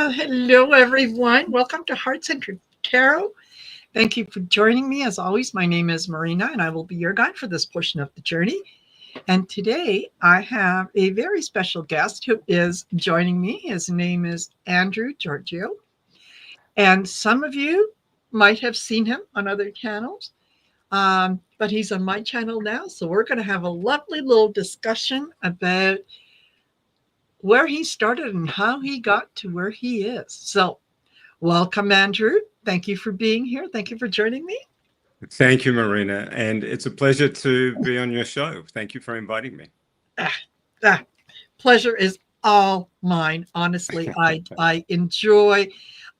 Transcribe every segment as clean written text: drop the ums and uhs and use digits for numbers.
Hello, everyone. Welcome to Heart Centered Tarot. Thank you for joining me. As always, my name is Marina, and I will be your guide for this portion of the journey. And today I have a very special guest who is joining me. His name is Andrew Georgiou. And some of you might have seen him on other channels, but he's on my channel now. So we're going to have a lovely little discussion about where he started and how he got to where he is. So welcome, Andrew. Thank you for being here. Thank you for joining me. Thank you, Marina. And it's a pleasure to be on your show. Thank you for inviting me. Pleasure is all mine. Honestly, I enjoy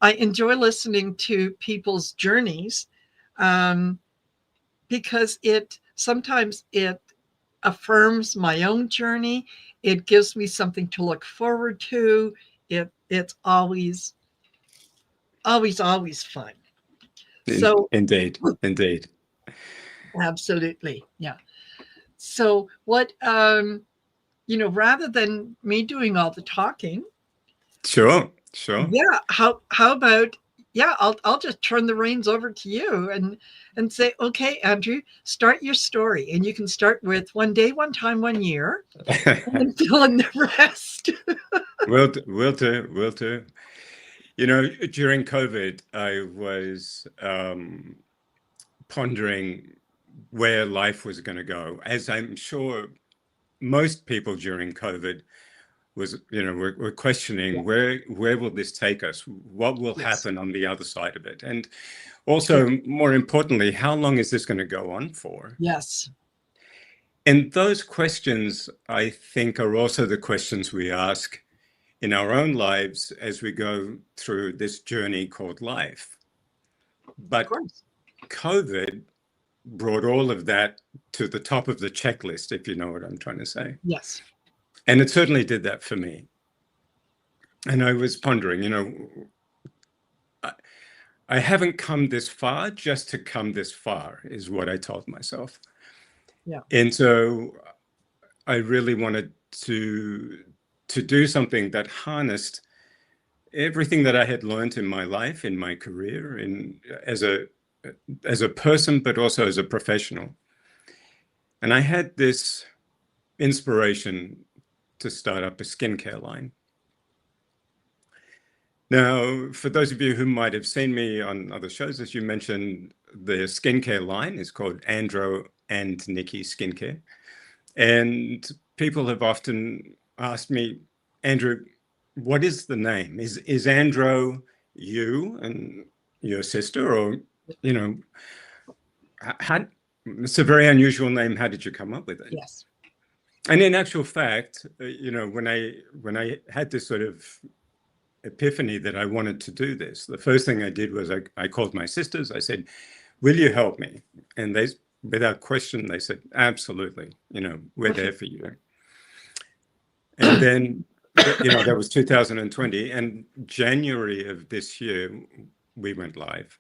listening to people's journeys because sometimes it affirms my own journey. It gives me something to look forward to. It's always fun. So indeed. Absolutely. Yeah. So what rather than me doing all the talking. Sure. Yeah. How about I'll just turn the reins over to you and say, okay, Andrew, start your story. And you can start with 1 day, 1 time, 1 year, and then fill in the rest. Will do. During COVID, I was pondering where life was going to go, as I'm sure most people during COVID we're questioning where will this take us? What will happen on the other side of it? And also, more importantly, how long is this going to go on for? Yes. And those questions, I think, are also the questions we ask in our own lives as we go through this journey called life. But COVID brought all of that to the top of the checklist, if you know what I'm trying to say. Yes. And it certainly did that for me. And I was pondering, I haven't come this far just to come this far, is what I told myself. Yeah. And so I really wanted to do something that harnessed everything that I had learned in my life, in my career, as a person, but also as a professional. And I had this inspiration to start up a skincare line. Now, for those of you who might have seen me on other shows, as you mentioned, the skincare line is called Andro+Niki Skincare. And people have often asked me, Andrew, what is the name? Is Andro you and your sister, or, it's a very unusual name. How did you come up with it? Yes. And in actual fact, when I had this sort of epiphany that I wanted to do this, the first thing I did was I called my sisters. I said, will you help me? And they, without question, they said, absolutely, we're there for you. And then, that was 2020, and January of this year, we went live.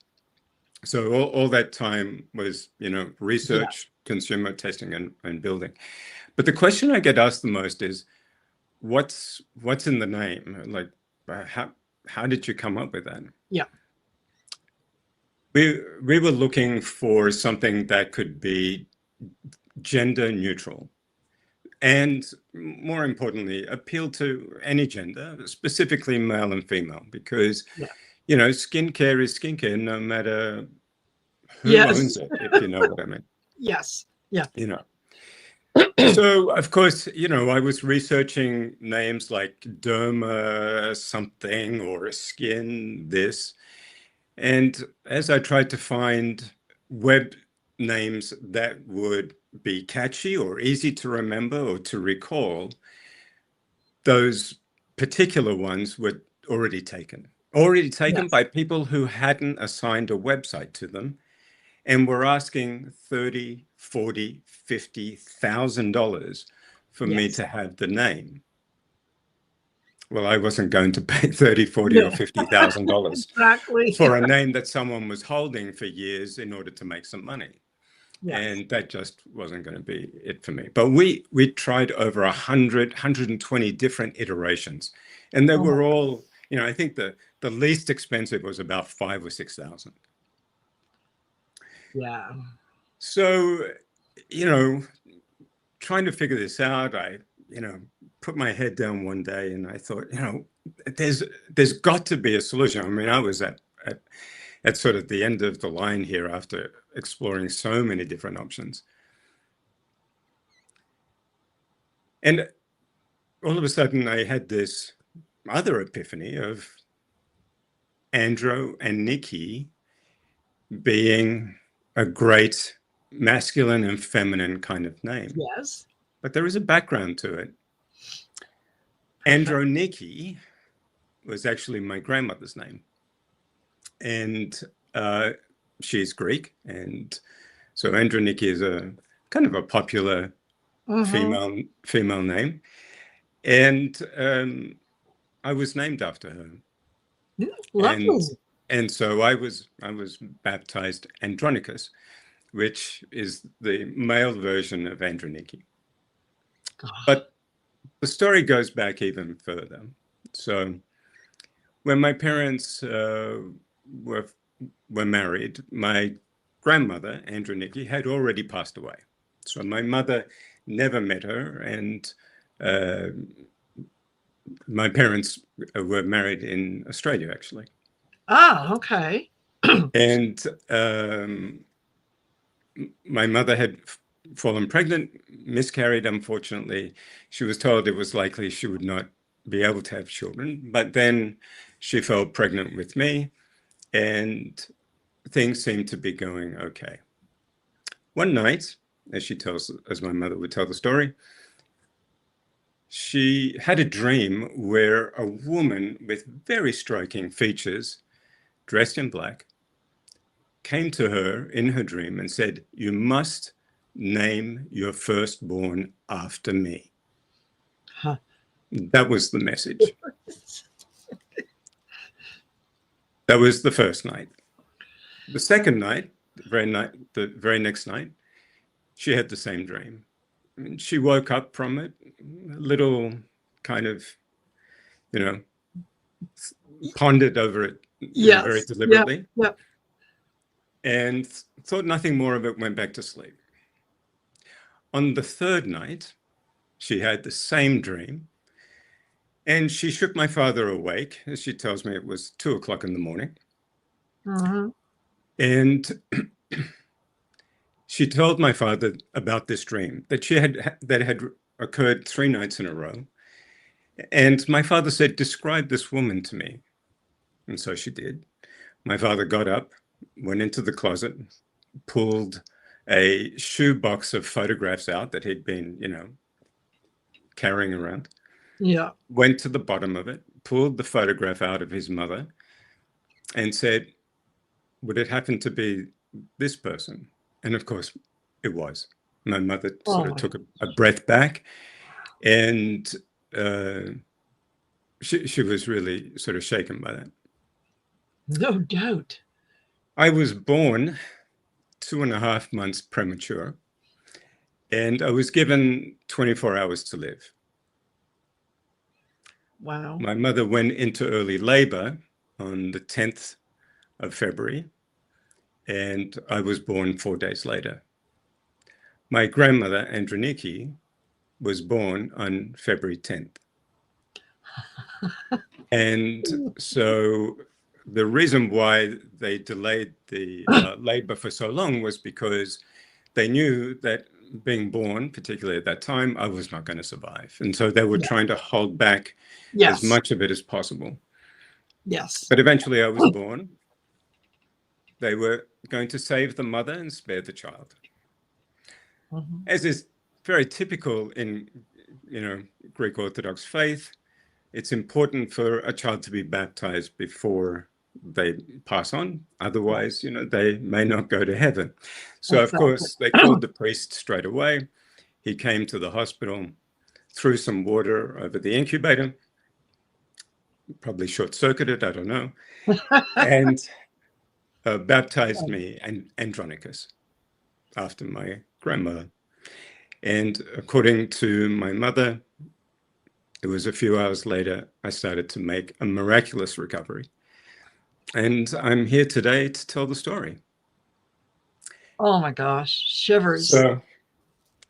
So all that time was, research, consumer testing, and building. But the question I get asked the most is, what's in the name? Like, how did you come up with that? Yeah. We were looking for something that could be gender neutral and, more importantly, appeal to any gender, specifically male and female, because skincare is skincare no matter who owns it, if you know what I mean. Yes. Yeah. So, of course, I was researching names like derma something or skin this. And as I tried to find web names that would be catchy or easy to remember or to recall, those particular ones were already taken by people who hadn't assigned a website to them and were asking $30,000, $40,000, $50,000 for me to have the name. Well, I wasn't going to pay $30,000, $40,000, or $50,000 for a name that someone was holding for years in order to make some money. Yes. And that just wasn't going to be it for me. But we tried over 120 different iterations, and they were all I think the least expensive was about 5,000 or 6,000. Yeah. So, trying to figure this out, I, put my head down one day and I thought, there's got to be a solution. I mean, I was at sort of the end of the line here after exploring so many different options. And all of a sudden I had this other epiphany of Andro and Nikki being a great masculine and feminine kind of name. Yes. But there is a background to it. Andro+Niki was actually my grandmother's name. And she's Greek. And so Andro+Niki is a kind of a popular female name. And I was named after her. Lovely. And so I was baptized Andronicus, which is the male version of Andro+Niki. But the story goes back even further. So when my parents were married, my grandmother, Andro+Niki, had already passed away. So my mother never met her, and my parents were married in Australia, actually. Ah, okay. And my mother had fallen pregnant, miscarried, unfortunately. She was told it was likely she would not be able to have children, but then she fell pregnant with me, and things seemed to be going okay. One night, as my mother would tell the story, she had a dream where a woman with very striking features, dressed in black, came to her in her dream and said, "You must name your firstborn after me." Huh. That was the message. That was the first night. The second night, the very next night, she had the same dream. And she woke up from it, a little kind of, pondered over it very deliberately. Yep. And thought nothing more of it, went back to sleep. On the third night, she had the same dream, and she shook my father awake. As she tells me, it was 2:00 in the morning. And she told my father about this dream that had occurred 3 nights in a row. And my father said, "Describe this woman to me." And so she did. My father got up, went into the closet, pulled a shoebox of photographs out that he'd been, carrying around. Yeah. Went to the bottom of it, pulled the photograph out of his mother, and said, "Would it happen to be this person?" And of course, it was. My mother sort of took a breath back, and she was really sort of shaken by that. No doubt. I was born 2.5 months premature, and I was given 24 hours to live. Wow. My mother went into early labor on the 10th of February, and I was born 4 days later. My grandmother, Andro+Niki, was born on February 10th. And so the reason why they delayed the labor for so long was because they knew that being born, particularly at that time, I was not going to survive. And so they were trying to hold back as much of it as possible. Yes. But eventually I was born. They were going to save the mother and spare the child. As is very typical in, Greek Orthodox faith, it's important for a child to be baptized before they pass on. Otherwise, they may not go to heaven. So, of course, they called the priest straight away. He came to the hospital, threw some water over the incubator, probably short-circuited, I don't know, and baptized me and Andronicus after my grandmother. And according to my mother, It was a few hours later, I started to make a miraculous recovery. And I'm here today to tell the story. Oh my gosh, shivers. So,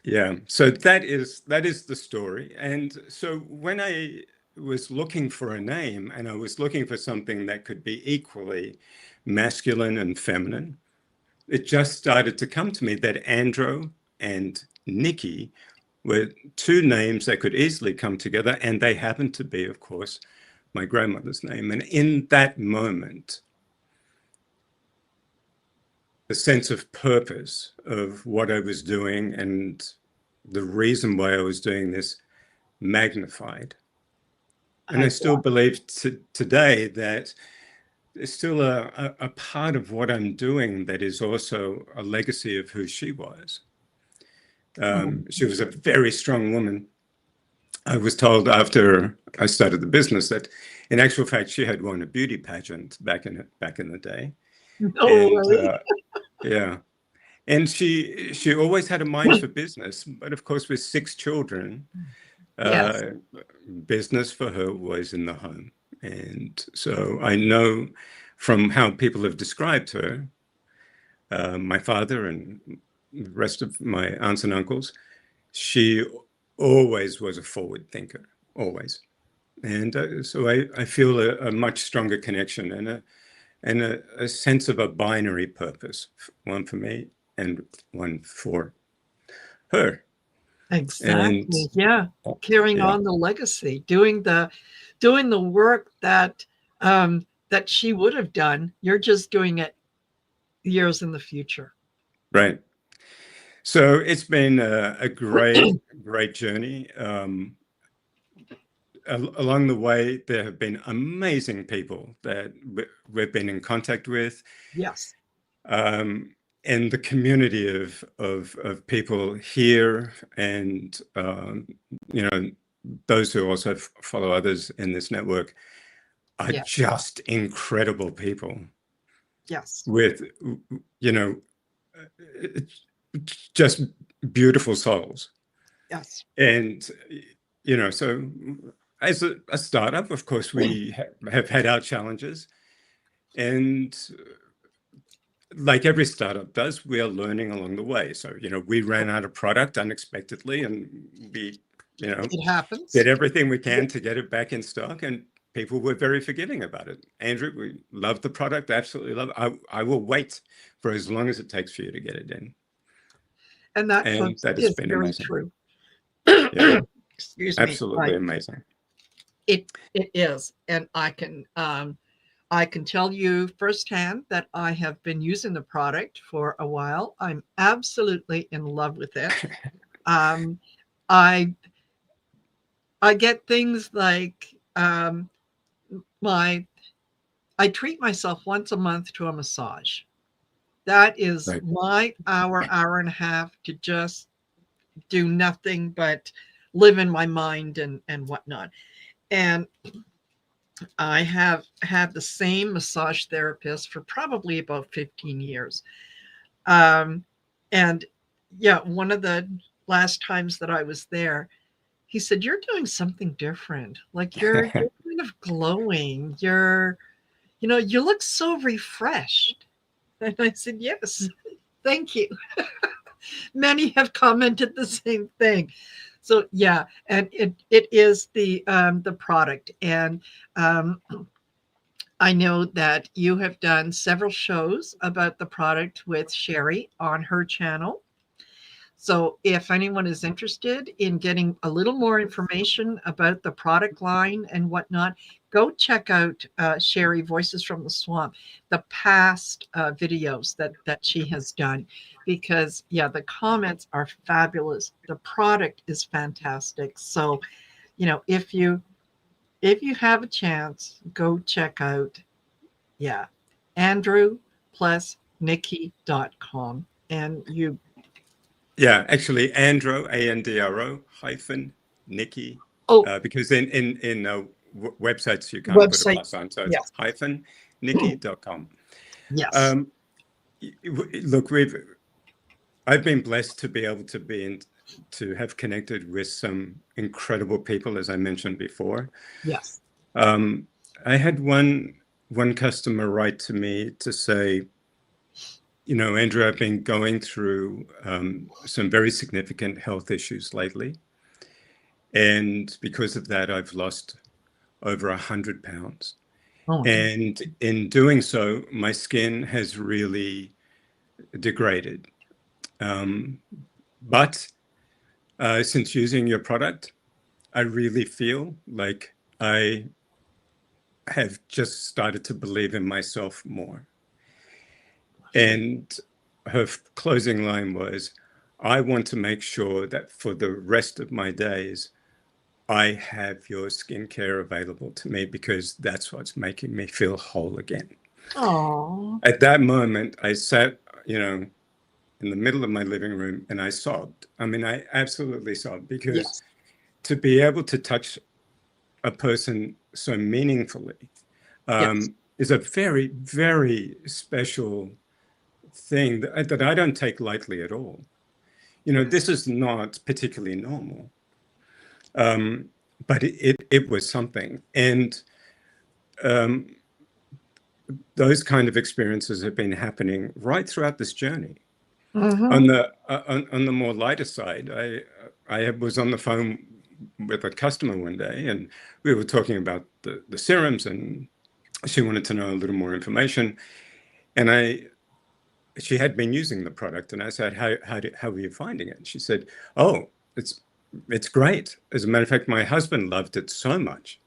yeah, so that is the story. And so when I was looking for a name, and I was looking for something that could be equally masculine and feminine, it just started to come to me that Andro and Nikki were two names that could easily come together, and they happened to be, of course, my grandmother's name. And in that moment, the sense of purpose of what I was doing and the reason why I was doing this magnified. And I still believe today that there's still a part of what I'm doing that is also a legacy of who she was. She was a very strong woman. I was told after I started the business that, in actual fact, she had won a beauty pageant back in the day. No And way. yeah, and she always had a mind for business. But of course, with 6 children, Yes. business for her was in the home. And so I know from how people have described her, my father and the rest of my aunts and uncles, she always was a forward thinker, always. And so I feel a much stronger connection and a sense of a binary purpose, one for me and one for her. And Exactly. Yeah. Carrying yeah, on the legacy, doing the work that that she would have done. You're just doing it years in the future. right. So it's been a great, great journey. Along the way, there have been amazing people that we've been in contact with. Yes. And the community of people here and you know, those who also follow others in this network are Yeah. just incredible people Yes. with, you know, just beautiful souls. Yes. And, you know, so as a startup, of course, we have had our challenges. And like every startup does, we are learning along the way. So, you know, we ran out of product unexpectedly, and we, you know, It happens. did everything we can to get it back in stock, and people were very forgiving about it. Andrew, we love the product, absolutely love it. I will wait for as long as it takes for you to get it in. And that, And folks, that has is been very amazing. true. Yeah, Excuse me. absolutely amazing. It is, and I can tell you firsthand that I have been using the product for a while. I'm absolutely in love with it. Um, I I get things like my I treat myself once a month to a massage. That is Right. my hour and a half to just do nothing but live in my mind and whatnot. And I have had the same massage therapist for probably about 15 years. Um, and yeah, one of the last times that I was there, he said, "You're doing something different. Like you're kind of glowing. You look so refreshed." And I said, "Yes, thank you." Many have commented the same thing. So yeah, and it is the product. And um, I know that you have done several shows about the product with Sherry on her channel. So if anyone is interested in getting a little more information about the product line and whatnot, go check out Sherry Voices from the Swamp, the past videos that she has done, because yeah, the comments are fabulous. The product is fantastic. So, if you have a chance, go check out, yeah, Andrew+Niki.com. And you, Yeah, actually, Andro, Andro hyphen Nikki, oh, because in websites you can't put a website, plus sign, so it's yes, hyphen Nikki.com. yes, Um, Look, I've been blessed to be able to be in to have connected with some incredible people, as I mentioned before. Yes. I had one customer write to me to say, Andrew, I've been going through some very significant health issues lately. And because of that, I've lost over 100 pounds. Oh, And in doing so, my skin has really degraded. But since using your product, I really feel like I have just started to believe in myself more. And her closing line was, I want to make sure that for the rest of my days, I have your skincare available to me because that's what's making me feel whole again. oh, At that moment, I sat, in the middle of my living room and I sobbed. I mean, I absolutely sobbed because yes, to be able to touch a person so meaningfully yes, is a very, very special thing that I don't take lightly at all. This is not particularly normal, but it was something. And those kind of experiences have been happening right throughout this journey. mm-hmm. On the more lighter side, I was on the phone with a customer one day, and we were talking about the serums, and she wanted to know a little more information. And she had been using the product, and I said, how are you finding it? And she said, oh, it's great. As a matter of fact, my husband loved it so much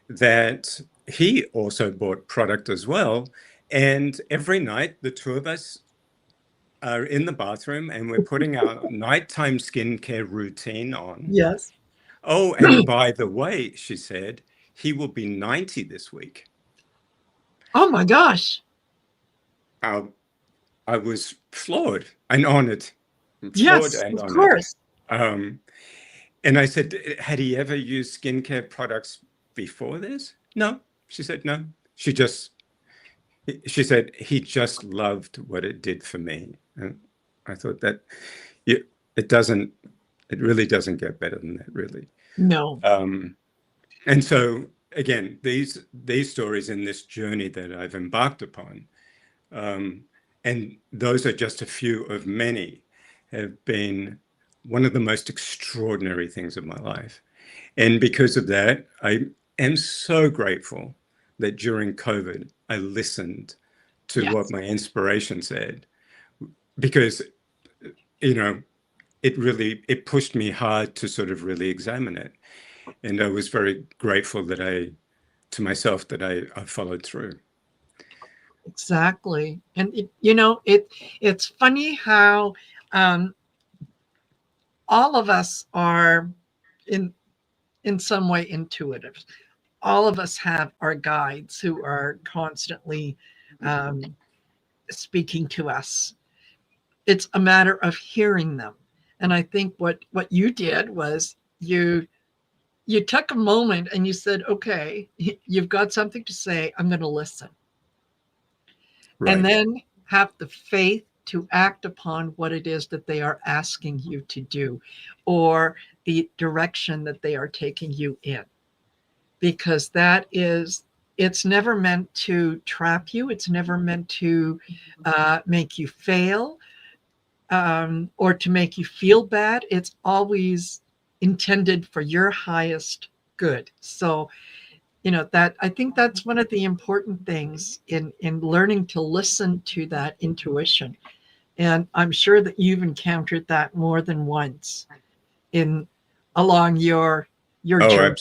that he also bought product as well. And every night, the two of us are in the bathroom and we're putting our nighttime skincare routine on. Yes. Oh, and by the way, she said, he will be 90 this week. Oh my gosh. I, I was floored and honored. Floored Yes, and of honored. course. Um, and I said, had he ever used skincare products before this? No. She said, no. She said, he just loved what it did for me. And I thought that it really doesn't get better than that, really. No. And so, again, these stories in this journey that I've embarked upon, and those are just a few of many, have been one of the most extraordinary things of my life. And because of that, I am so grateful that during COVID, I listened to what Yes. my inspiration said, because, you know, it pushed me hard to sort of really examine it. And I was very grateful to myself that I followed through. Exactly. And it's funny how um, all of us are in in some way intuitive. All of us have our guides who are constantly um, speaking to us. It's a matter of hearing them. And I think what you did was you took a moment and you said, okay, you've got something to say. I'm going to listen. And Right. then have the faith to act upon what it is that they are asking you to do or the direction that they are taking you in. Because it's never meant to trap you, it's never meant to make you fail or to make you feel bad. It's always intended for your highest good. So that I think that's one of the important things in learning to listen to that intuition. And I'm sure that you've encountered that more than once in along your Oh, journey.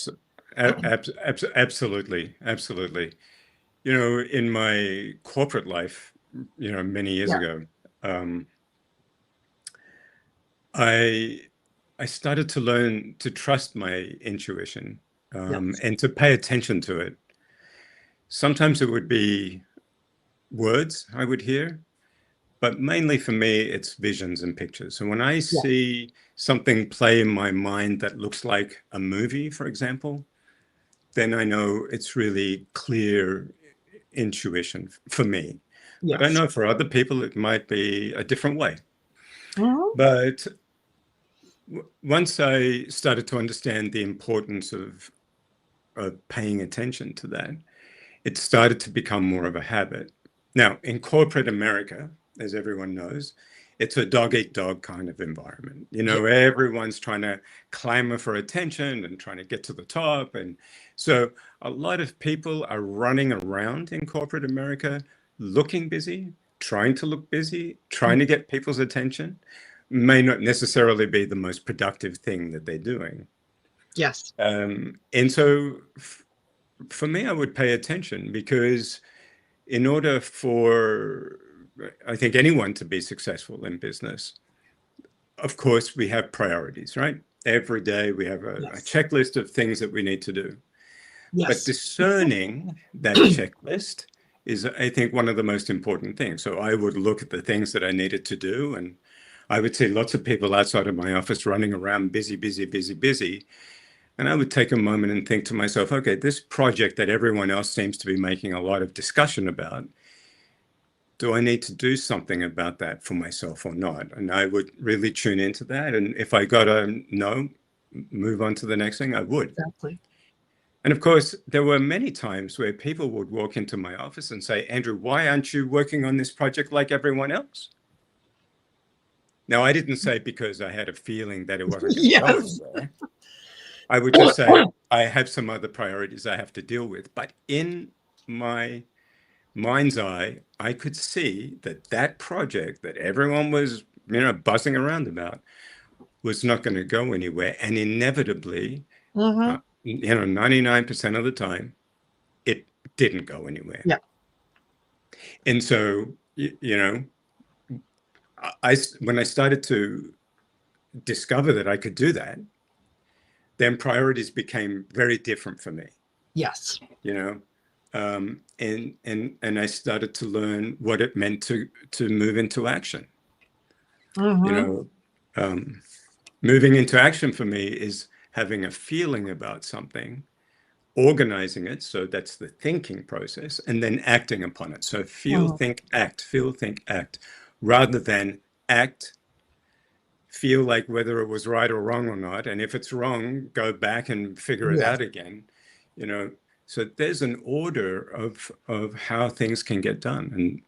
absolutely, absolutely. In my corporate life, many years Yeah. ago, um, I I started to learn to trust my intuition, Yes. and to pay attention to it. Sometimes it would be words I would hear, but mainly for me, it's visions and pictures. So when I Yeah. see something play in my mind that looks like a movie, for example, then I know it's really clear intuition for me. But I Yes. know for other people, it might be a different way. Mhm. But once I started to understand the importance of paying attention to that, it started to become more of a habit. Now, in corporate America, as everyone knows, it's a dog eat dog kind of environment. You Yeah. know, everyone's trying to clamor for attention and trying to get to the top. And so a lot of people are running around in corporate America looking busy, trying to look busy, trying to get people's attention. May not necessarily be the most productive thing that they're doing. Yes. And so for me, I would pay attention, because in order for, I think, anyone to be successful in business, of course, we have priorities, right? Every day we have a Yes. checklist of things that we need to do. But Yes. discerning that checklist is, I think, one of the most important things. So I would look at the things that I needed to do, and I would see lots of people outside of my office running around busy, busy, busy, busy. And I would take a moment and think to myself, okay, this project that everyone else seems to be making a lot of discussion about, do I need to do something about that for myself or not? And I would really tune into that. And if I got a no, move on to the next thing, I would. Exactly. And of course, there were many times where people would walk into my office and say, Andrew, why aren't you working on this project like everyone else? Now, I didn't say because I had a feeling that it wasn't going to go Yes. anywhere. I would just say, I have some other priorities I have to deal with. But in my mind's eye, I could see that that project that everyone was, buzzing around about was not going to go anywhere. And inevitably, 99% of the time, it didn't go anywhere. Yeah. And so, when I started to discover that I could do that, then priorities became very different for me. Yes. And I started to learn what it meant to move into action. Moving into action for me is having a feeling about something, organizing it, so that's the thinking process, and then acting upon it. So feel, think, act, rather than act, feel like whether it was right or wrong or not, and if it's wrong, go back and figure it out again. So there's an order of how things can get done.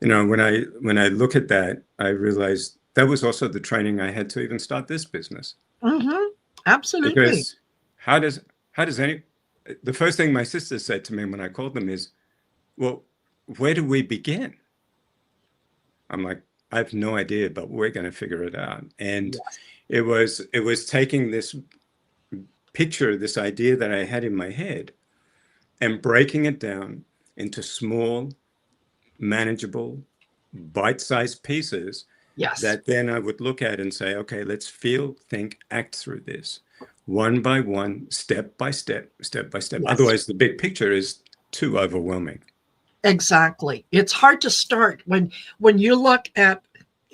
And when I look at that, I realized that was also the training I had to even start this business. Absolutely. Because how does the first thing my sister said to me when I called them is, well, where do we begin? I'm like, I have no idea, but we're going to figure it out. And it was taking this picture, this idea that I had in my head, and breaking it down into small, manageable, bite-sized pieces that then I would look at and say, okay, let's feel, think, act through this one by one, step by step, step by step. Otherwise, the big picture is too overwhelming. Exactly. It's hard to start when you look at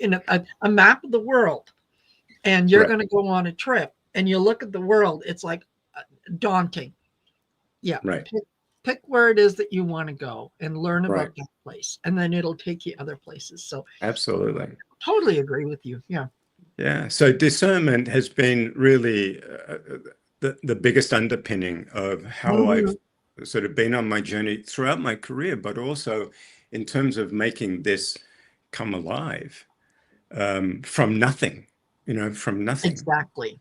a map of the world, and you're going to go on a trip, and you look at the world. It's like daunting. Yeah. Right. Pick where it is that you want to go and learn about that place, and then it'll take you other places. So absolutely, totally agree with you. Yeah. Yeah. So discernment has been really the biggest underpinning of how I've sort of been on my journey throughout my career, but also in terms of making this come alive from nothing, from nothing. Exactly.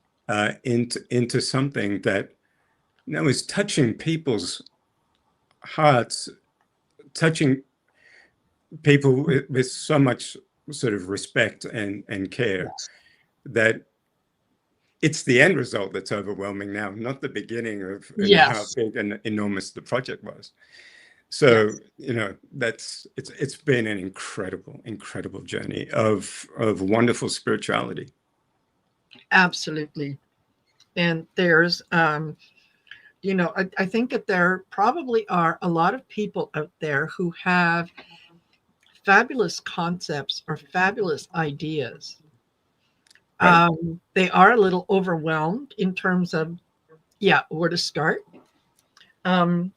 Into something that now is touching people's hearts, touching people with so much sort of respect and care that it's the end result that's overwhelming now, not the beginning of how big and enormous the project was. So, it's been an incredible journey of wonderful spirituality. Absolutely. And there's, I think that there probably are a lot of people out there who have fabulous concepts or fabulous ideas. Right. They are a little overwhelmed in terms of, where to start. And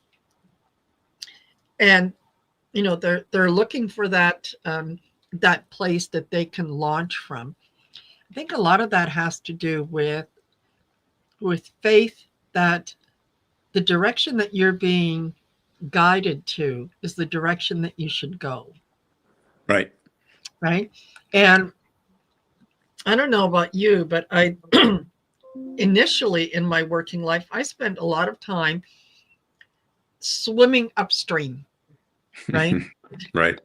they're looking for that that place that they can launch from. I think a lot of that has to do with faith that the direction that you're being guided to is the direction that you should go. Right. Right. And I don't know about you, but I initially in my working life, I spent a lot of time swimming upstream. Right. Right.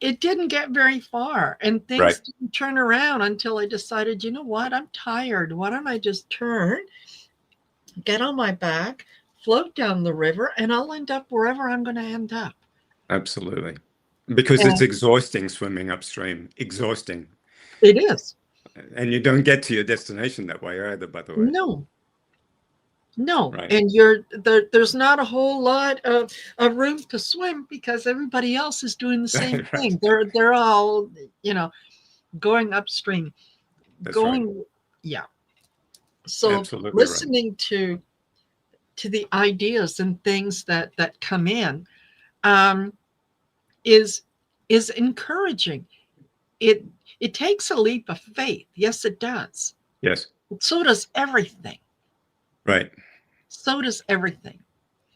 It didn't get very far, and Right. things didn't turn around until I decided, you know what, I'm tired. Why don't I just turn, get on my back, float down the river, and I'll end up wherever I'm going to end up. Absolutely. Because it's And exhausting swimming upstream. Exhausting. it is. And you don't get to your destination that way either, by the way. No, no. Right. And there's not a whole lot of room to swim because everybody else is doing the same Right. thing. They're all, going upstream, That's right. going, yeah. So Absolutely right. listening to the ideas and things that come in um, is encouraging. It takes a leap of faith. Yes, it does. Yes. But so does everything. Right. So does everything.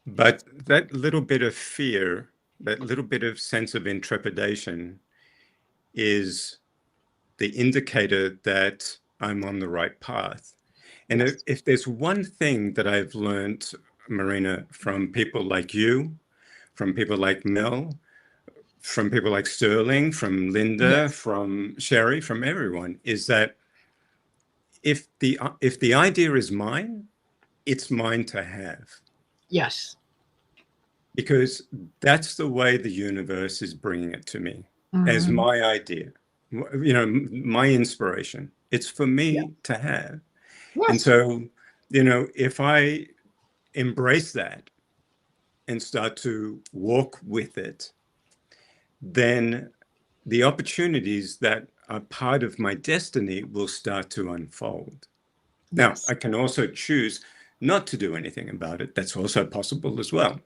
But that little bit of fear, that little bit of sense of intrepidation is the indicator that I'm on the right path. And Yes. if there's one thing that I've learned, Marina, from people like you, from people like Mel, from people like Sterling, from Linda, Yes. from Sherry, from everyone, is that if the idea is mine, it's mine to have. Yes. Because that's the way the universe is bringing it to me as Mhm. my idea, my inspiration. It's for Yeah. me to have. And Yes. so, if I embrace that and start to walk with it, then the opportunities that are part of my destiny will start to unfold. Now, Yes. I can also choose not to do anything about it. That's also possible as well.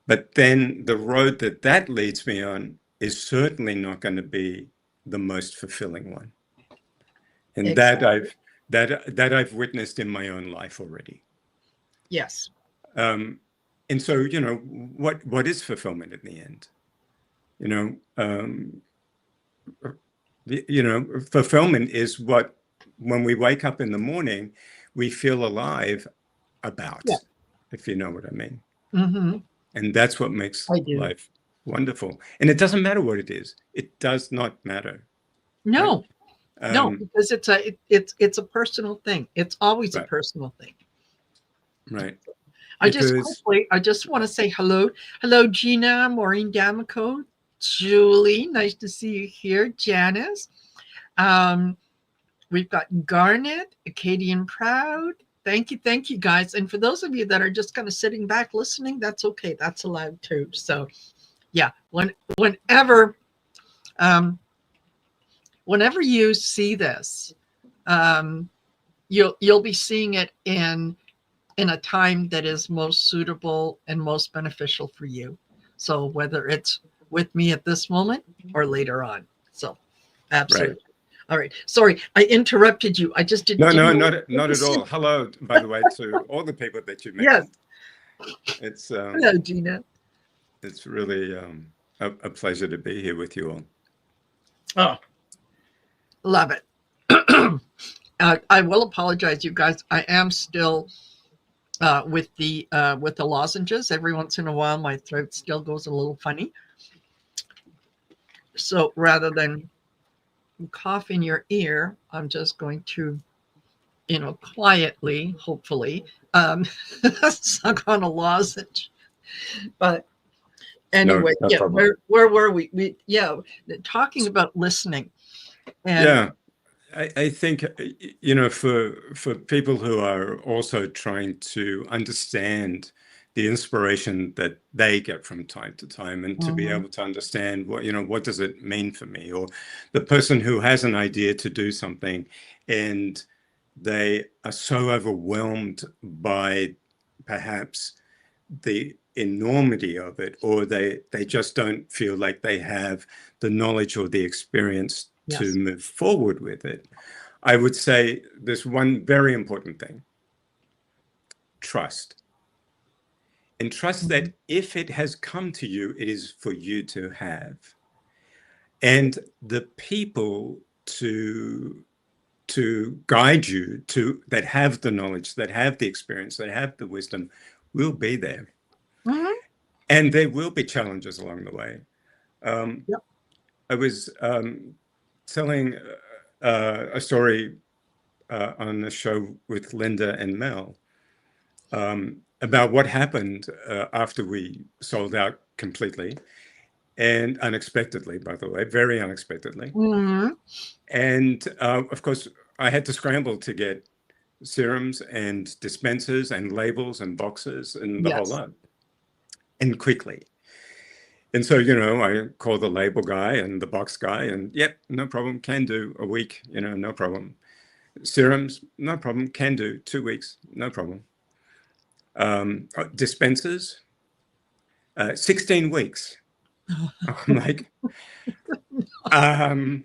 But then the road that leads me on is certainly not going to be the most fulfilling one. And Exactly. that I've witnessed in my own life already. Yes. And so, what is fulfillment in the end? Fulfillment is what, when we wake up in the morning, we feel alive about, Yeah. if you know what I mean. Mm-hmm. And that's what makes I do. life wonderful. And it doesn't matter what it is. It does not matter. No. Right? No, because it's a personal thing. It's always a Right. personal thing. Right. I just Because want to say hello. Hello, Gina, Maureen D'Amico, Julie. Nice to see you here. Janice. Um, we've got Garnet, Acadian Proud. Thank you, guys. And for those of you that are just kind of sitting back listening, that's okay. That's allowed too. So, yeah, um, whenever you see this, um, you'll be seeing it in a time that is most suitable and most beneficial for you. So whether it's with me at this moment or later on. So absolutely. right. All right. Sorry, I interrupted you. I just No, didn't not at all. Hello, by the way, to all the people that you Yes. mentioned. It's Hello, Gina. it's really a pleasure to be here with you all. Oh, love it. I will apologize, you guys. I am still with the lozenges. Every once in a while, my throat still goes a little funny. So rather than cough in your ear, I'm just going to, quietly, hopefully, suck on a lozenge. But No, anyway, no yeah, problem. where were we? Yeah, talking about listening. And Yeah, I think, for people who are also trying to understand the inspiration that they get from time to time, and to be Mhm. able to understand what does it mean for me, or the person who has an idea to do something and they are so overwhelmed by perhaps the enormity of it, or they just don't feel like they have the knowledge or the experience to Yes. move forward with it, I would say there's one very important thing: trust. And trust Mhm. that if it has come to you, it is for you to have. And the people to guide you to that have the knowledge, that have the experience, that have the wisdom will be there. Mhm. And there will be challenges along the way. Yep. I was telling a story on the show with Linda and Mel about what happened after we sold out completely and unexpectedly, by the way, very unexpectedly. Mhm. And of course, I had to scramble to get serums and dispensers and labels and boxes and the whole Yes. lot, and quickly. And so, you know, I call the label guy and the box guy, and yep, no problem, can do a week, you know, no problem. Serums, no problem, can do 2 weeks, no problem. Dispensers, 16 weeks. I'm like, um,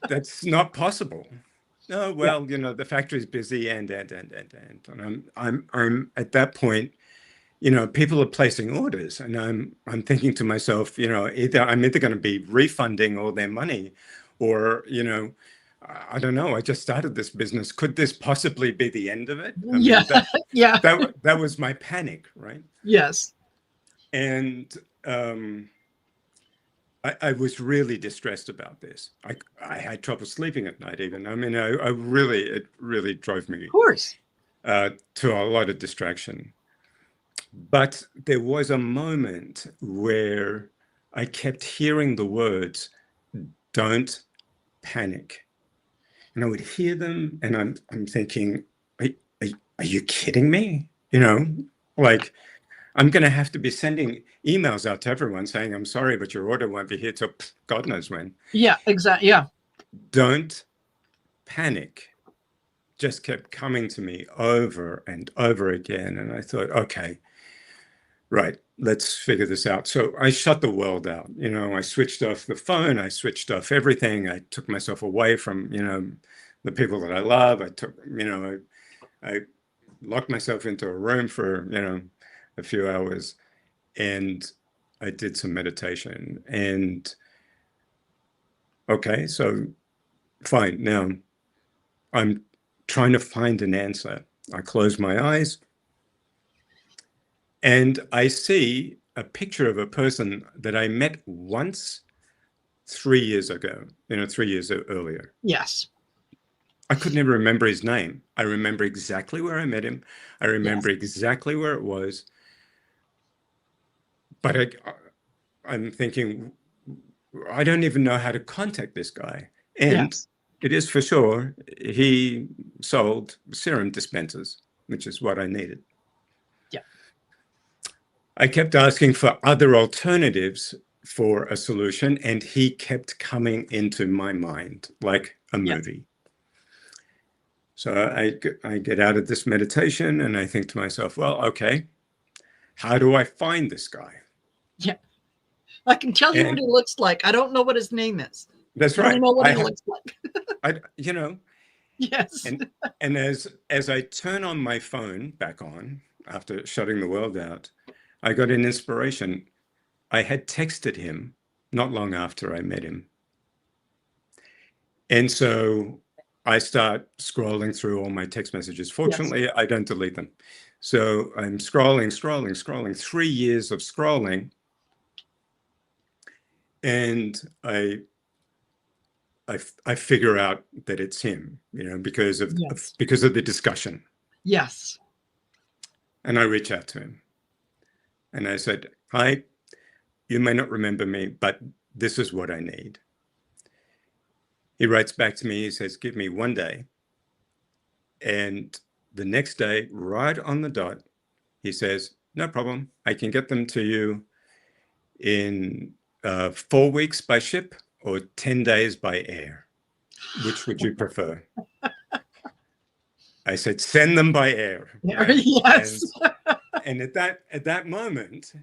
that's not possible. No, Yeah. well, you know, the factory's busy and I'm at that point, you know, people are placing orders, and I'm thinking to myself, you know, I'm either going to be refunding all their money, or, you know, I don't know. I just started this business. Could this possibly be the end of it? I Yeah. mean, that Yeah. that was my panic, right? Yes. And I was really distressed about this. I had trouble sleeping at night even. I mean, it really drove Of me course. to a lot of distraction. But there was a moment where I kept hearing the words, "Don't panic." And I would hear them, and I'm thinking, are, are, are you kidding me? You know, like, I'm going to have to be sending emails out to everyone saying, "I'm sorry, but your order won't be here till God knows when." Yeah. Exactly. Yeah. Don't panic just kept coming to me over and over again. And I thought, okay, right, let's figure this out. So I shut the world out. You know, I switched off the phone, I switched off everything. I took myself away from, you know, the people that I love. I locked myself into a room for, you know, a few hours, and I did some meditation. And okay, so fine. Now I'm trying to find an answer. I close my eyes and I see a picture of a person that I met once 3 years ago, you know, 3 years earlier. Yes. I could never remember his name. I remember exactly where I met him. I remember Yes. exactly where it was. But I'm thinking, I don't even know how to contact this guy. And Yes. it is for sure, he sold serum dispensers, which is what I needed. Yeah. I kept asking for other alternatives for a solution, and he kept coming into my mind like a Yeah. movie. So I get out of this meditation and I think to myself, well, okay, how do I find this guy? Yeah. I can tell you what And he looks like. I don't know what his name is, that's but I right. know what he looks like. You know, Yes. and as I turn on my phone back on after shutting the world out, I got an inspiration. I had texted him not long after I met him. And so I start scrolling through all my text messages. Yes. Fortunately, I don't delete them. So I'm scrolling, 3 years of scrolling. And I figure out that it's him, you know, Yes. because of the discussion. Yes. And I reach out to him and I said, "Hi, you may not remember me, but this is what I need." He writes back to me, he says, "Give me one day." And the next day, right on the dot, he says, "No problem. I can get them to you in 4 weeks by ship or 10 days by air. Which would you prefer?" I said, "Send them by air," right? Yes. And at that moment,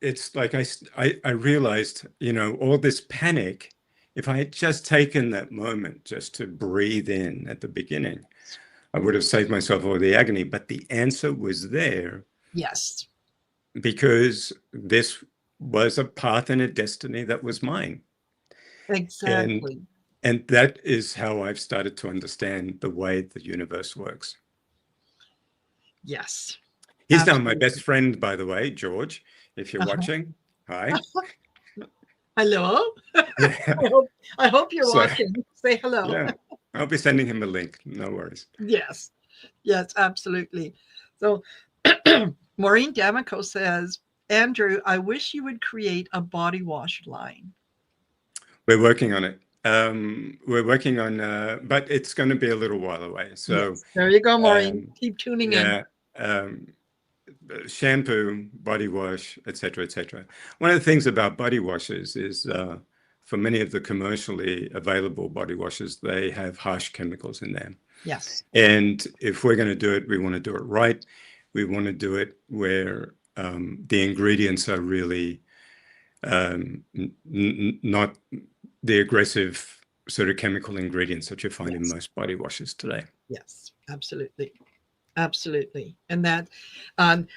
it's like I realized, you know, all this panic if I had just taken that moment just to breathe in at the beginning, I would have saved myself all the agony. But the answer was there. Yes. Because this was a path and a destiny that was mine. And Exactly. and that is how I've started to understand the way the universe works. Yes. He's now my best Absolutely. friend, by the way, George, if you're Uh-huh. watching. Hi. Hello. Yeah. I hope you're So, watching. Say hello. yeah, I'll be sending him a link. No worries. Yes. Yes, absolutely. So Maureen D'Amico says, Andrew, I wish you would create a body wash line. We're working on it. We're working on, but it's going to be a little while away. So, Yes. There you go, Maureen. um, Keep tuning in. yeah, um, shampoo, body wash, etc., etc. One of the things about body washes is, for many of the commercially available body washes, they have harsh chemicals in them. Yes. And if we're going to do it, we want to do it right. We want to do it where the ingredients are really not the aggressive sort of chemical ingredients that you find in Yes. most body washes today. Yes. Absolutely. Absolutely. And that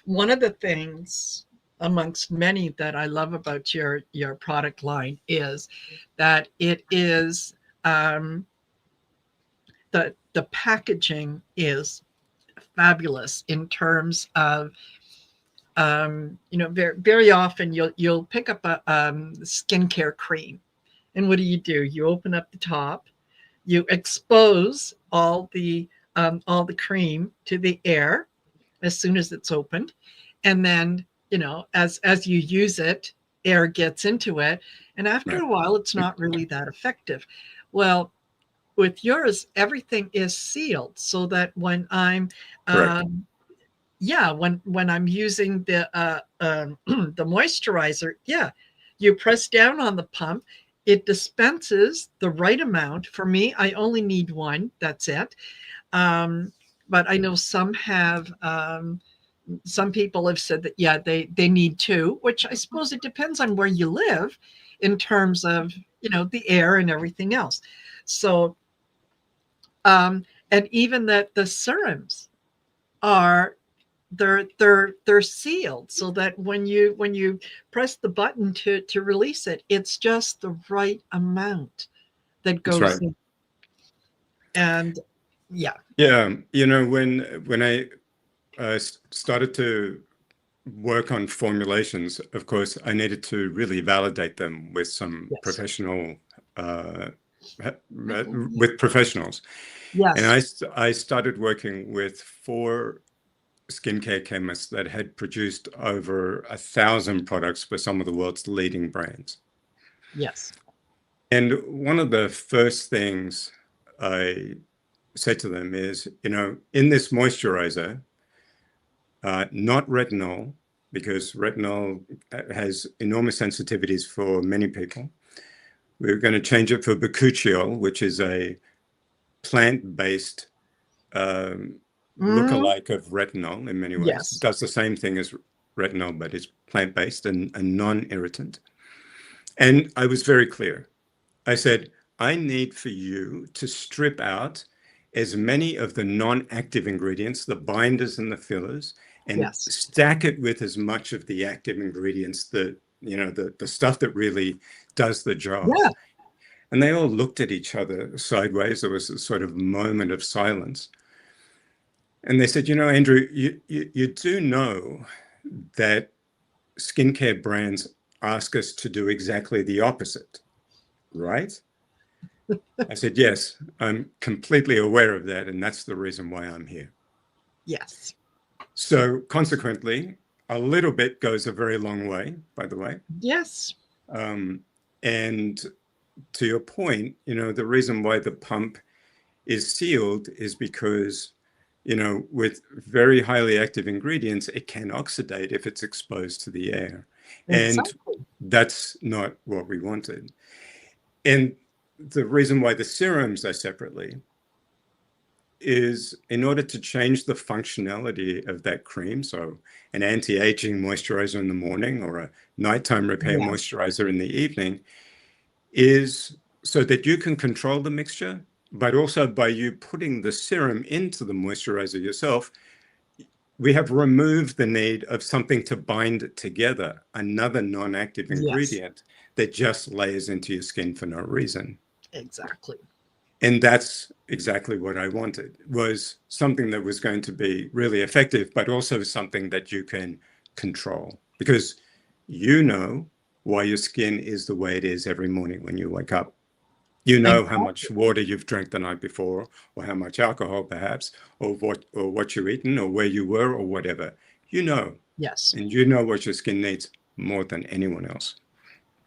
one of the things amongst many that I love about your product line is that it is the packaging is fabulous in terms of very, very often you'll pick up a skincare cream, and what do? You open up the top, you expose all the cream to the air as soon as it's opened, and then as you use it, air gets into it, and after Right. a while, it's not really that effective. Well, with yours, everything is sealed so that when I'm Correct. yeah, when I'm using the moisturizer, yeah, you press down on the pump, it dispenses the right amount. For me, I only need one. That's it. Um, but I know some people have said that yeah, they need two, which I suppose it depends on where you live, in terms of the air and everything else. So and even that the serums are they're sealed so that when you press the button to release it, it's just the right amount that That's goes right. in. And yeah. Yeah. When I started to work on formulations, of course, I needed to really validate them with some Yes. professional, uh, with professionals. And Yes. I started working with 4 skincare chemists that had produced over 1,000 products for some of the world's leading brands. Yes. And one of the first things I said to them is, in this moisturizer, not retinol, because retinol has enormous sensitivities for many people. We're going to change it for bakuchiol, which is a plant-based Mm, lookalike of retinol in many ways. yes. Does the same thing as retinol, but it's plant-based and non-irritant. And I was very clear. I said, I need for you to strip out as many of the non-active ingredients, the binders and the fillers, and Yes. stack it with as much of the active ingredients that, the stuff that really does the job. Yeah. And they all looked at each other sideways. There was a sort of moment of silence. And they said, Andrew, you do know that skincare brands ask us to do exactly the opposite, right? I said, yes, I'm completely aware of that. And that's the reason why I'm here. Yes. So consequently, a little bit goes a very long way, by the way. Yes. And to your point, the reason why the pump is sealed is because, with very highly active ingredients, it can oxidate if it's exposed to the air. And Exactly. that's not what we wanted. And the reason why the serums are separately is in order to change the functionality of that cream. So an anti-aging moisturizer in the morning or a nighttime repair Yeah. moisturizer in the evening is so that you can control the mixture, but also by you putting the serum into the moisturizer yourself, we have removed the need of something to bind it together, another non-active Yes, ingredient that just layers into your skin for no reason. exactly. And that's exactly what I wanted, was something that was going to be really effective, but also something that you can control, because you know why your skin is the way it is every morning when you wake up. You know how Exactly. much water you've drank the night before, or how much alcohol perhaps, or what you've eaten, or where you were, or whatever. You know, Yes, and you know what your skin needs more than anyone else.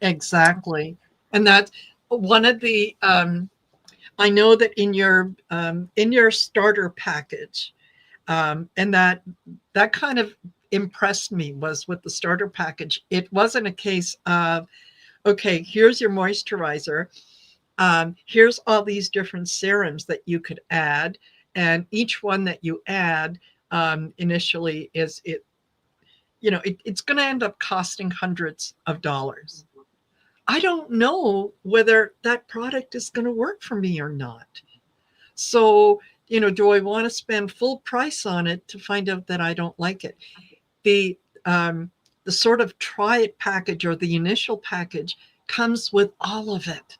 exactly. And that's one of the I know that in your starter package, and that kind of impressed me was with the starter package. It wasn't a case of, okay, here's your moisturizer. Here's all these different serums that you could add, and each one that you add initially is it. You know, it's going to end up costing hundreds of dollars. I don't know whether that product is going to work for me or not. So, you know, do I want to spend full price on it to find out that I don't like it? The um, the sort of try it package or the initial package comes with all of it.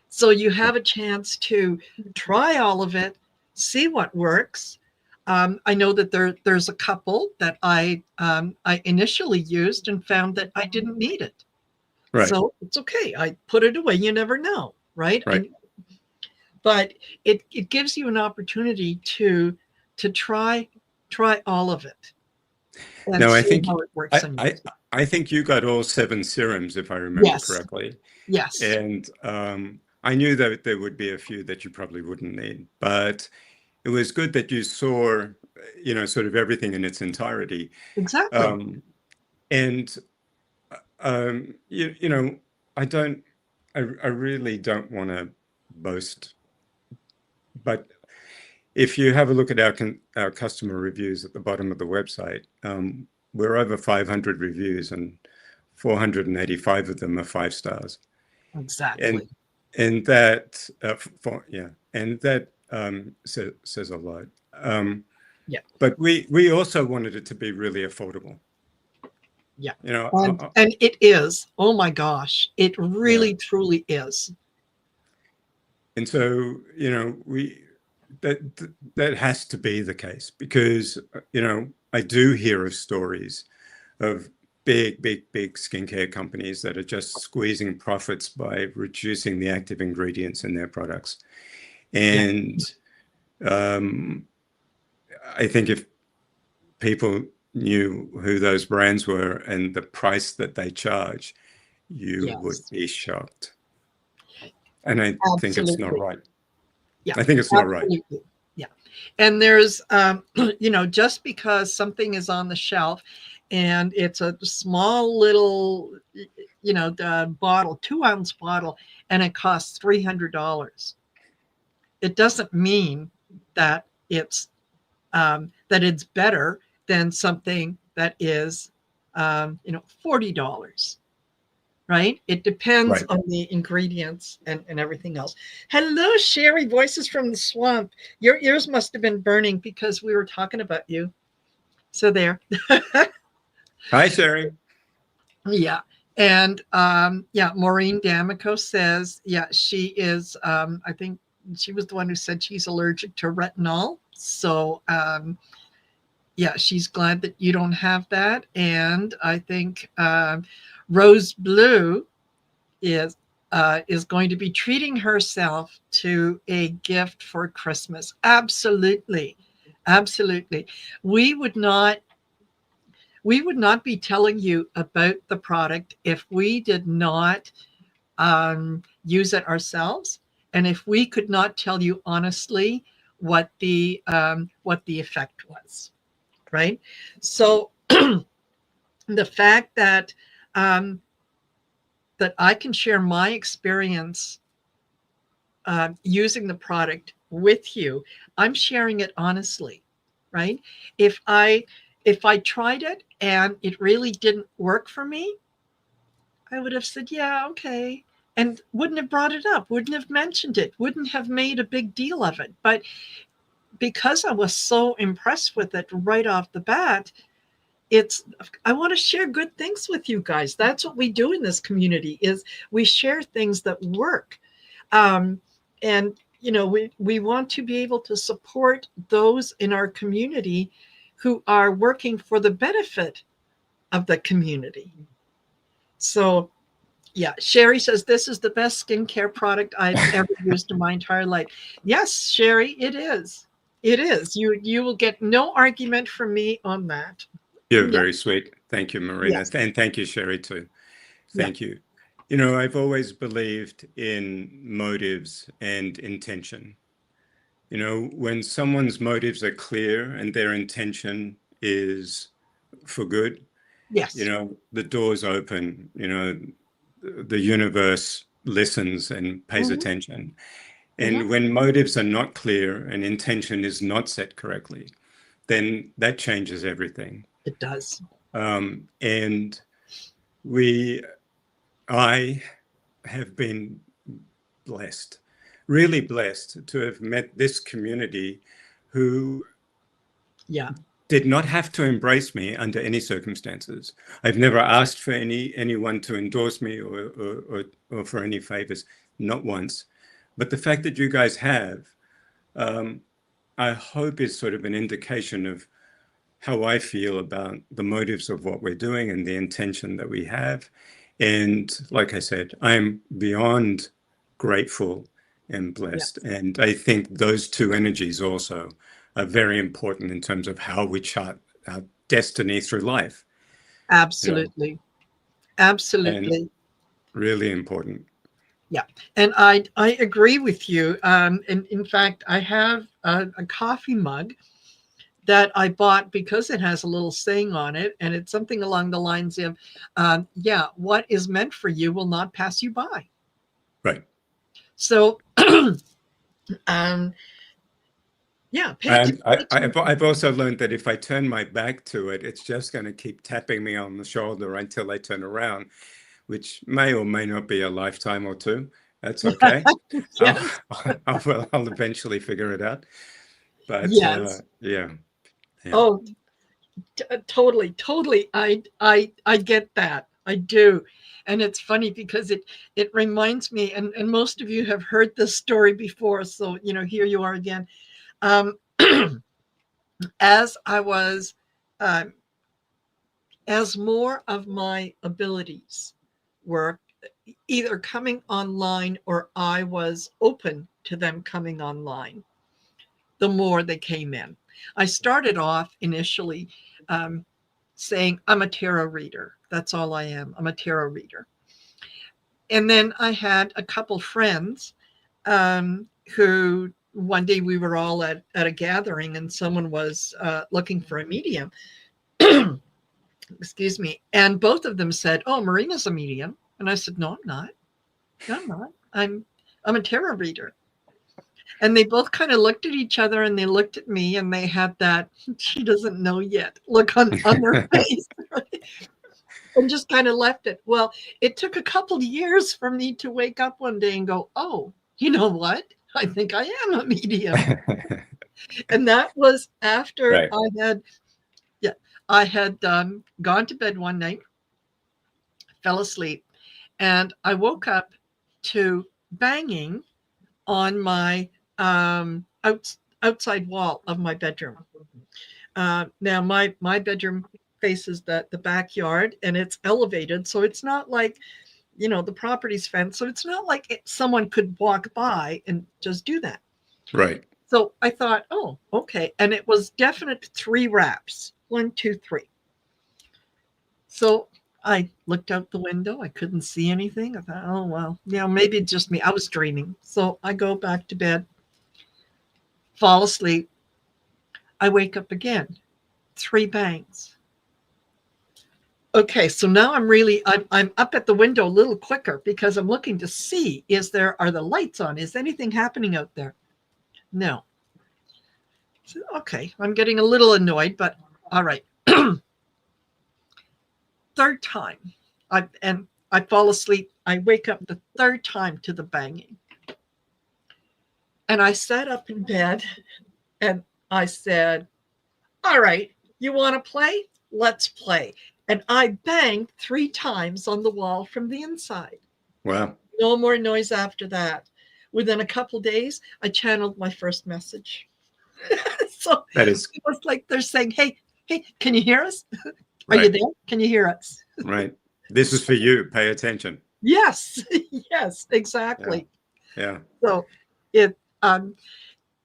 So you have a chance to try all of it, see what works. I know that there's a couple that I initially used and found that I didn't need it. Right, So it's okay. I put it away. You never know, right? right. But it gives you an opportunity to try all of it and Now, see how it works I, on you. I, I think you got all 7 serums, if I remember Yes, correctly. yes, And I knew that there would be a few that you probably wouldn't need, but it was good that you saw, sort of everything in its entirety. exactly. Um, and you know, I don't, I really don't want to boast, but if you have a look at our customer reviews at the bottom of the website, we're over 500 reviews, and 485 of them are 5 stars. And Exactly. that and that says a lot. Yeah. But we also wanted it to be really affordable. Yeah. You know, And it is. Oh my gosh. It yeah. really truly is. And so, that that has to be the case, because I do hear of stories of big skincare companies that are just squeezing profits by reducing the active ingredients in their products. Yeah. And I think if people knew who those brands were and the price that they charge, you would Yes. be shocked. And I think it's not Absolutely. right. Yeah. I think it's not right. Absolutely. Yeah. And there's you know, just because something is on the shelf and it's a small little bottle, 2-ounce bottle, and it costs $300, it doesn't mean that it's better than something that is $40, right? It depends Right. on the ingredients and everything else. Hello, Sherry, voices from the swamp. Your ears must have been burning because we were talking about you. So there. Hi, Sherry. Yeah. And yeah, Maureen D'Amico says, yeah, she is, I think she was the one who said she's allergic to retinol. So yeah, she's glad that you don't have that. And I think Rose Blue is going to be treating herself to a gift for Christmas. Absolutely, absolutely. We would not we would not be telling you about the product if we did not use it ourselves, and if we could not tell you honestly what the effect was, right? So the fact um, that I can share my experience using the product with you, I'm sharing it honestly, right? If I if I tried it and it really didn't work for me, I would have said, yeah, okay. and wouldn't have brought it up, wouldn't have mentioned it, wouldn't have made a big deal of it. But because I was so impressed with it right off the bat, I want to share good things with you guys. That's what we do in this community, is we share things that work. And we want to be able to support those in our community who are working for the benefit of the community. So yeah, Sherry says this is the best skincare product I've ever used in my entire life. Yes, Sherry, it is. It is. You will get no argument from me on that. You're Yeah. very sweet. Thank you, Marina. Yes. And thank you, Sherry, too. Thank you. I've always believed in motives and intention. When someone's motives are clear and their intention is for good, Yes. the doors open, the universe listens and pays attention. And when motives are not clear and intention is not set correctly, then that changes everything. It does. And I have been blessed, really blessed to have met this community who did not have to embrace me under any circumstances. I've never asked for anyone to endorse me or for any favors, not once. But the fact that you guys have, I hope is sort of an indication of how I feel about the motives of what we're doing and the intention that we have. And like I said, I'm beyond grateful and blessed. Yeah. And I think those two energies also are very important in terms of how we chart our destiny through life. Absolutely. Absolutely. And really important. Yeah. And I agree with you. And in fact, I have a coffee mug that I bought because it has a little saying on it. And it's something along the lines of, what is meant for you will not pass you by. Right. So, and I've also learned that if I turn my back to it, it's just going to keep tapping me on the shoulder until I turn around, which may or may not be a lifetime or two. That's okay. Yes. I'll eventually figure it out. But yes. Yeah. Oh, totally. I get that. I do. And it's funny because it reminds me, and most of you have heard this story before. So, here you are again. As I was, as more of my abilities were either coming online or I was open to them coming online, the more they came in. I started off initially saying, I'm a tarot reader. That's all I am. I'm a tarot reader. And then I had a couple friends who one day we were all at a gathering and someone was looking for a medium. Excuse me. And both of them said, oh, Marina's a medium. And I said, no, I'm not. No, I'm not. I'm a tarot reader. And they both kind of looked at each other and they looked at me and they had that, she doesn't know yet, look on their face. Right? And just kind of left it. Well, it took a couple of years for me to wake up one day and go, oh, you know what? I think I am a medium. And that was after right. I had gone to bed one night, fell asleep, and I woke up to banging on my outside wall of my bedroom. Now my bedroom faces the backyard and it's elevated, so it's not like the property's fenced, so it's not like someone could walk by and just do that. Right. So I thought, oh, okay, and it was definite 3 raps. 1, 2, 3. So I looked out the window. I couldn't see anything. I thought, oh, well, maybe it's just me. I was dreaming. So I go back to bed, fall asleep. I wake up again. 3 bangs. Okay, so now I'm up at the window a little quicker because I'm looking to see, are the lights on? Is anything happening out there? No. So, okay, I'm getting a little annoyed, but all right. Third time, and I fall asleep. I wake up the third time to the banging. And I sat up in bed and I said, all right, you want to play? Let's play. And I banged 3 times on the wall from the inside. Wow. No more noise after that. Within a couple days, I channeled my first message. So That is it was like they're saying, hey, hey, can you hear us? Are you right. there? Can you hear us? Right. This is for you. Pay attention. Yes, yes, Yeah. exactly. Yeah. So it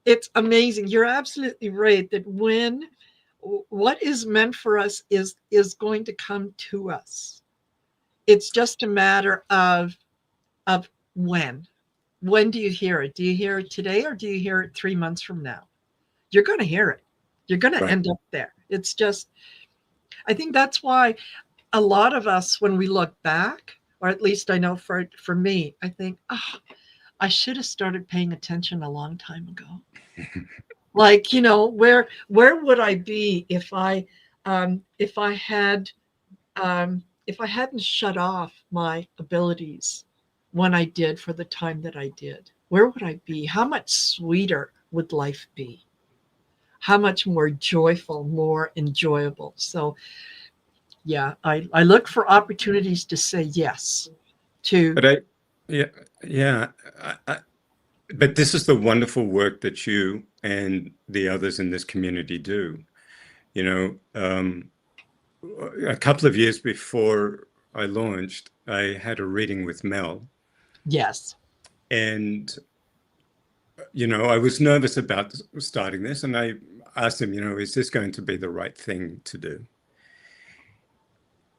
it's amazing. You're absolutely right that when what is meant for us is going to come to us. It's just a matter of when. When do you hear it? Do you hear it today or do you hear it 3 months from now? You're going to hear it. You're going to Right. end up there. It's just, I think that's why a lot of us, when we look back, or at least I know for me, I think, oh, I should have started paying attention a long time ago. Like, where would I be if I had if I hadn't shut off my abilities when I did for the time that I did? Where would I be? How much sweeter would life be? How much more joyful, more enjoyable? So yeah, I look for opportunities to say yes to. But yeah, yeah. But this is the wonderful work that you and the others in this community do. You know, a couple of years before I launched, I had a reading with Mel, Yes. and I was nervous about starting this, and I asked him, is this going to be the right thing to do?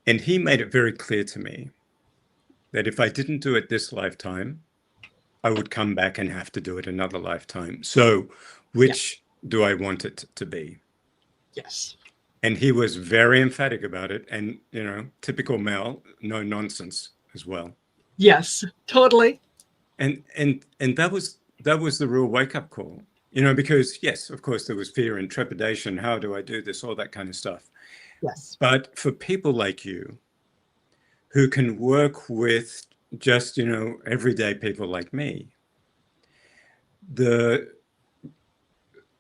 And he made it very clear to me that if I didn't do it this lifetime, I would come back and have to do it another lifetime. So, Yeah. which do I want it to be? Yes. And he was very emphatic about it. And, typical Mel, no nonsense as well. Yes. Totally. And that was the real wake-up call, because yes, of course, there was fear and trepidation. How do I do this? All that kind of stuff. Yes. But for people like you who can work with just, everyday people like me, the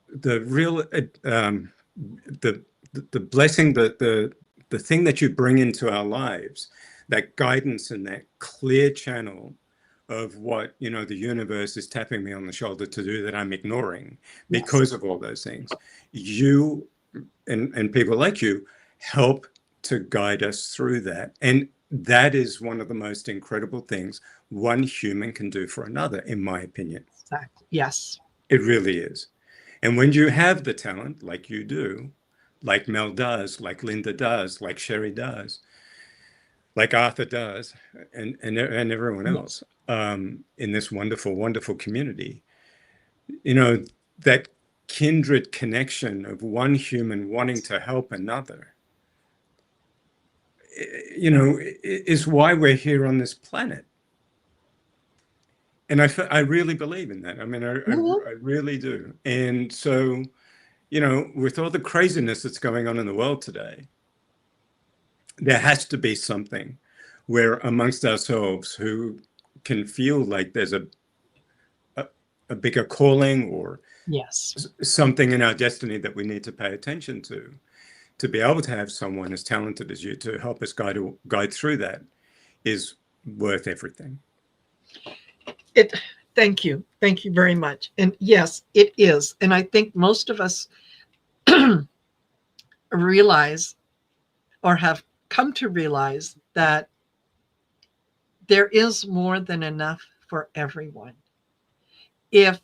the real the the blessing, the thing that you bring into our lives, that guidance and that clear channel of what the universe is tapping me on the shoulder to do that I'm ignoring Yes. because of all those things. You and people like you help to guide us through that, and that is one of the most incredible things one human can do for another, in my opinion. Exactly. Yes. It really is. And when you have the talent like you do, like Mel does, like Linda does, like Sherry does, like Arthur does, and everyone Yes. else, in this wonderful, wonderful community, that kindred connection of one human wanting to help another, is why we're here on this planet. And I really believe in that. I mean, Mhm. I really do. And so, with all the craziness that's going on in the world today, there has to be something where amongst ourselves who can feel like there's a bigger calling or Yes. something in our destiny that we need to pay attention to be able to have someone as talented as you to help us guide through that is worth everything. It. Thank you. Thank you very much. And yes, it is. And I think most of us realize or have come to realize that there is more than enough for everyone. If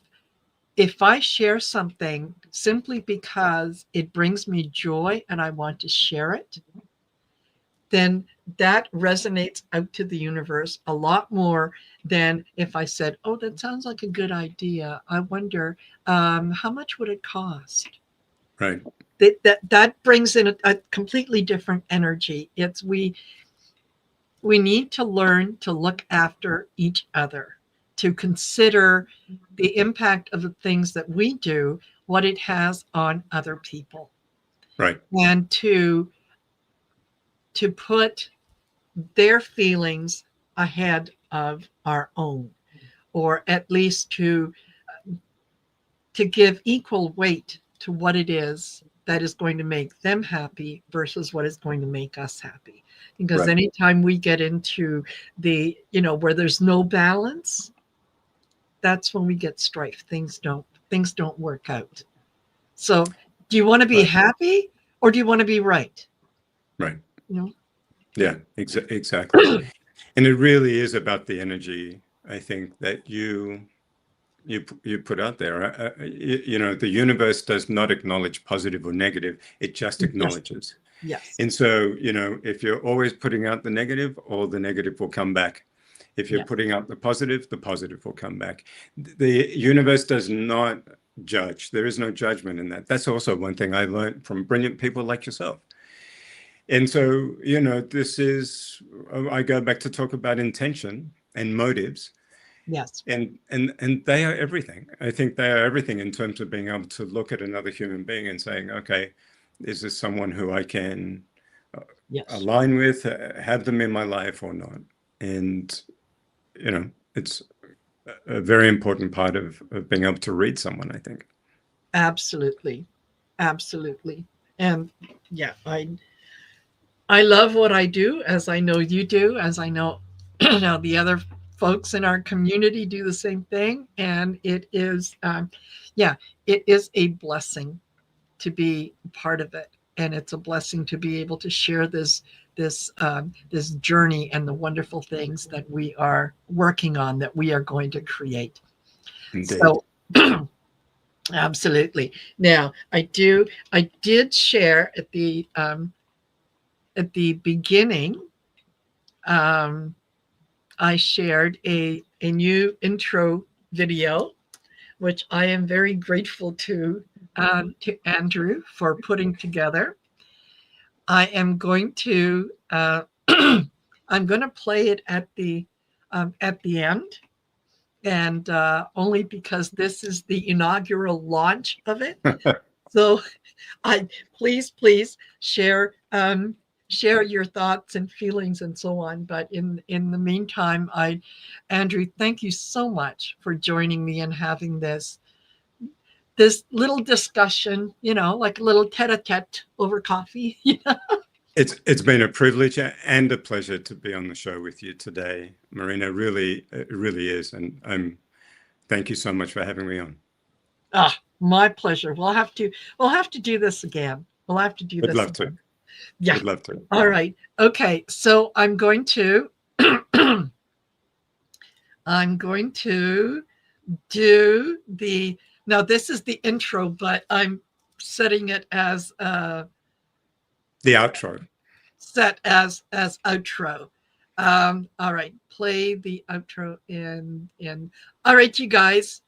if I share something simply because it brings me joy and I want to share it, then that resonates out to the universe a lot more than if I said, "Oh, that sounds like a good idea. I wonder how much would it cost." Right. That brings in a completely different energy. It's we need to learn to look after each other, to consider the impact of the things that we do, what it has on other people, Right. and to put their feelings ahead of our own, or at least to give equal weight to what it is that is going to make them happy versus what is going to make us happy. Because Right. anytime we get into the, where there's no balance, that's when we get strife. Things don't work out. So do you want to be Right. happy or do you want to be right? Right. You know? Yeah, exactly. And it really is about the energy, I think, that you put out there. The universe does not acknowledge positive or negative. It just Yes. acknowledges. Yes. And so, if you're always putting out the negative, all the negative will come back. If you're Yeah. putting out the positive will come back. The universe does not judge. There is no judgment in that. That's also one thing I learned from brilliant people like yourself. And so, this is, I go back to talk about intention and motives. Yes. And they are everything. I think they are everything in terms of being able to look at another human being and saying, okay, is this someone who I can Yes. align with, have them in my life or not? And, it's a very important part of being able to read someone, I think. Absolutely. Absolutely. And yeah, I love what I do, as I know you do, as I know now the other folks in our community do the same thing. And it is, yeah, it is a blessing to be part of it, and it's a blessing to be able to share this journey and the wonderful things that we are working on, that we are going to create. Indeed. So. Absolutely. Now, I did share at the beginning. Um, I shared a new intro video, which I am very grateful to Andrew for putting together. I am going to I'm going to play it at the end, and only because this is the inaugural launch of it. So I please share your thoughts and feelings and so on. But in the meantime, Andrew, thank you so much for joining me and having this little discussion, like a little tete-a-tete over coffee. It's been a privilege and a pleasure to be on the show with you today, Marina. Really, it really is. And thank you so much for having me on. My pleasure. We'll have to do this again. We'll have to do Would this love to. again. Yeah. Would love to. All right. Okay. So I'm going to do now this is the intro, but I'm setting it as The outro. set as outro. All right, play the outro in all right, you guys.